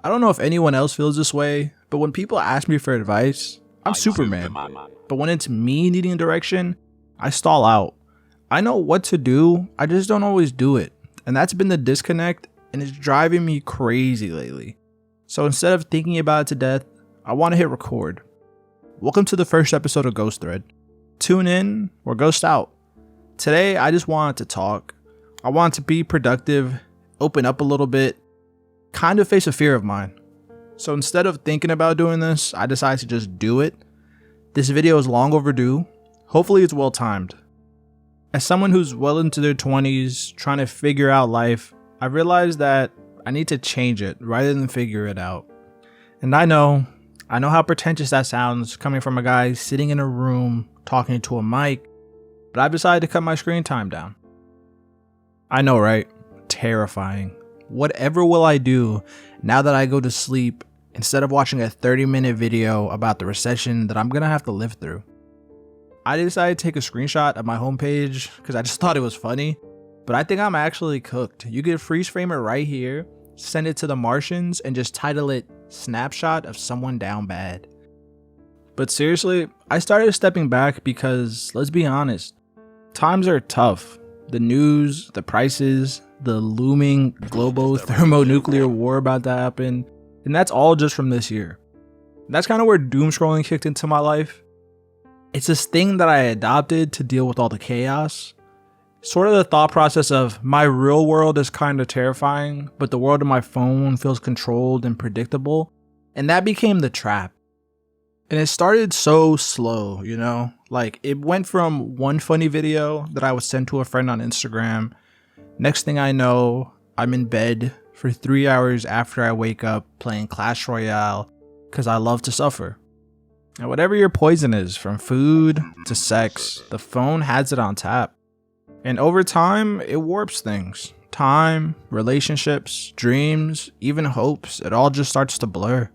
I don't know if anyone else feels this way, but when people ask me for advice, I'm Superman. But when it's me needing direction, I stall out. I know what to do, I just don't always do it. And that's been the disconnect, and it's driving me crazy lately. So instead of thinking about it to death, I want to hit record. Welcome to the first episode of GhostThread. Tune in or ghost out. Today, I just wanted to talk. I wanted to be productive, open up a little bit, kind of face a fear of mine. So instead of thinking about doing this, I decided to just do it. This video is long overdue. Hopefully it's well timed. As someone who's well into their 20s, trying to figure out life, I realized that I need to change it rather than figure it out. And I know how pretentious that sounds coming from a guy sitting in a room talking to a mic, but I've decided to cut my screen time down. I know, right? Terrifying. Whatever will I do now that I go to sleep instead of watching a 30-minute video about the recession that I'm gonna have to live through? I decided to take a screenshot of my homepage because I just thought it was funny, but I think I'm actually cooked. You could freeze frame it right here, send it to the Martians, and just title it "Snapshot of Someone Down Bad." But seriously, I started stepping back because, let's be honest, times are tough. The news, the prices, the looming global thermonuclear war about to happen, and that's all just from this year. That's kind of where doom scrolling kicked into my life. It's this thing that I adopted to deal with all the chaos. Sort of the thought process of my real world is kind of terrifying, but the world of my phone feels controlled and predictable. And that became the trap. And it started so slow, you know? Like, it went from one funny video that I would send to a friend on Instagram. Next thing I know, I'm in bed for 3 hours after I wake up playing Clash Royale because I love to suffer. And whatever your poison is, from food to sex, the phone has it on tap. And over time, it warps things. Time, relationships, dreams, even hopes, it all just starts to blur.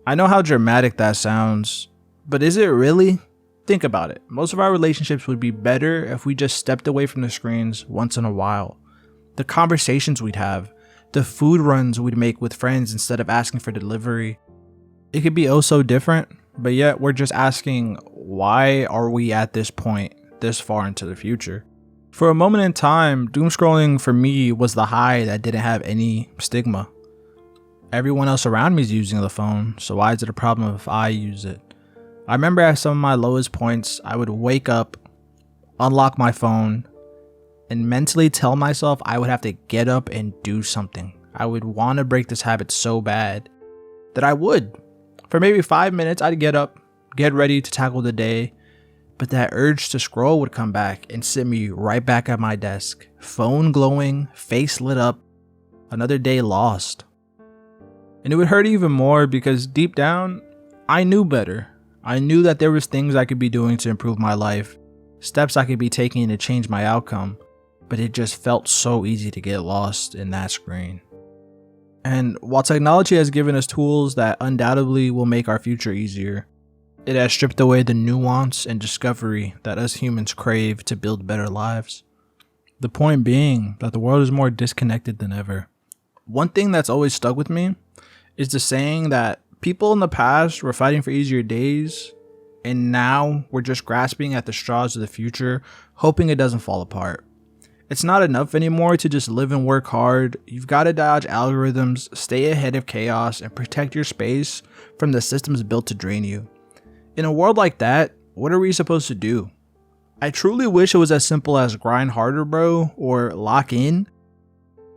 I know how dramatic that sounds, but is it really? Think about it. Most of our relationships would be better if we just stepped away from the screens once in a while. The conversations we'd have, the food runs we'd make with friends instead of asking for delivery. It could be oh so different, but yet we're just asking, why are we at this point this far into the future? For a moment in time, doom scrolling for me was the high that didn't have any stigma. Everyone else around me is using the phone, so why is it a problem if I use it? I remember at some of my lowest points, I would wake up, unlock my phone, and mentally tell myself I would have to get up and do something. I would want to break this habit so bad that I would. For maybe 5 minutes, I'd get up, get ready to tackle the day, but that urge to scroll would come back and sit me right back at my desk, phone glowing, face lit up, another day lost. And it would hurt even more because deep down, I knew better. I knew that there was things I could be doing to improve my life, steps I could be taking to change my outcome, but it just felt so easy to get lost in that screen. And while technology has given us tools that undoubtedly will make our future easier, it has stripped away the nuance and discovery that us humans crave to build better lives. The point being that the world is more disconnected than ever. One thing that's always stuck with me is the saying that people in the past were fighting for easier days, and now we're just grasping at the straws of the future, hoping it doesn't fall apart. It's not enough anymore to just live and work hard. You've got to dodge algorithms, stay ahead of chaos, and protect your space from the systems built to drain you. In a world like that, what are we supposed to do? I truly wish it was as simple as grind harder, bro, or lock in.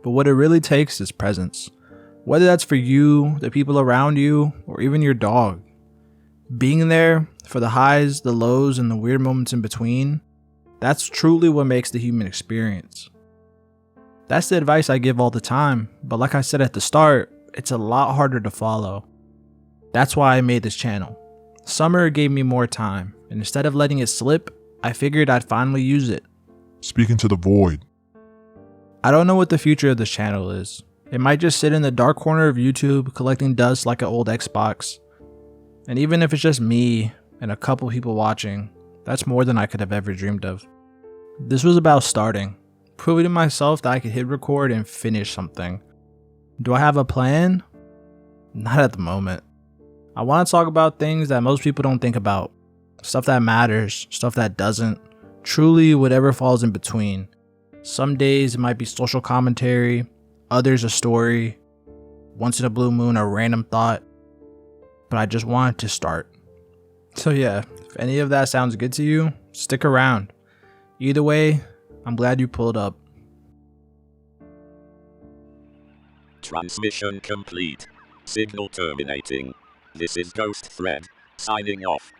But what it really takes is presence. Whether that's for you, the people around you, or even your dog. Being there for the highs, the lows, and the weird moments in between, that's truly what makes the human experience. That's the advice I give all the time, but like I said at the start, it's a lot harder to follow. That's why I made this channel. Summer gave me more time, and instead of letting it slip, I figured I'd finally use it. Speaking to the void. I don't know what the future of this channel is. It might just sit in the dark corner of YouTube collecting dust like an old Xbox. And even if it's just me and a couple people watching, that's more than I could have ever dreamed of. This was about starting, proving to myself that I could hit record and finish something. Do I have a plan? Not at the moment. I want to talk about things that most people don't think about. Stuff that matters, stuff that doesn't. Truly, whatever falls in between. Some days it might be social commentary, others a story, once in a blue moon a random thought. But I just wanted to start. So yeah, if any of that sounds good to you, stick around. Either way, I'm glad you pulled up. Transmission complete. Signal terminating. This is GhostThread, signing off.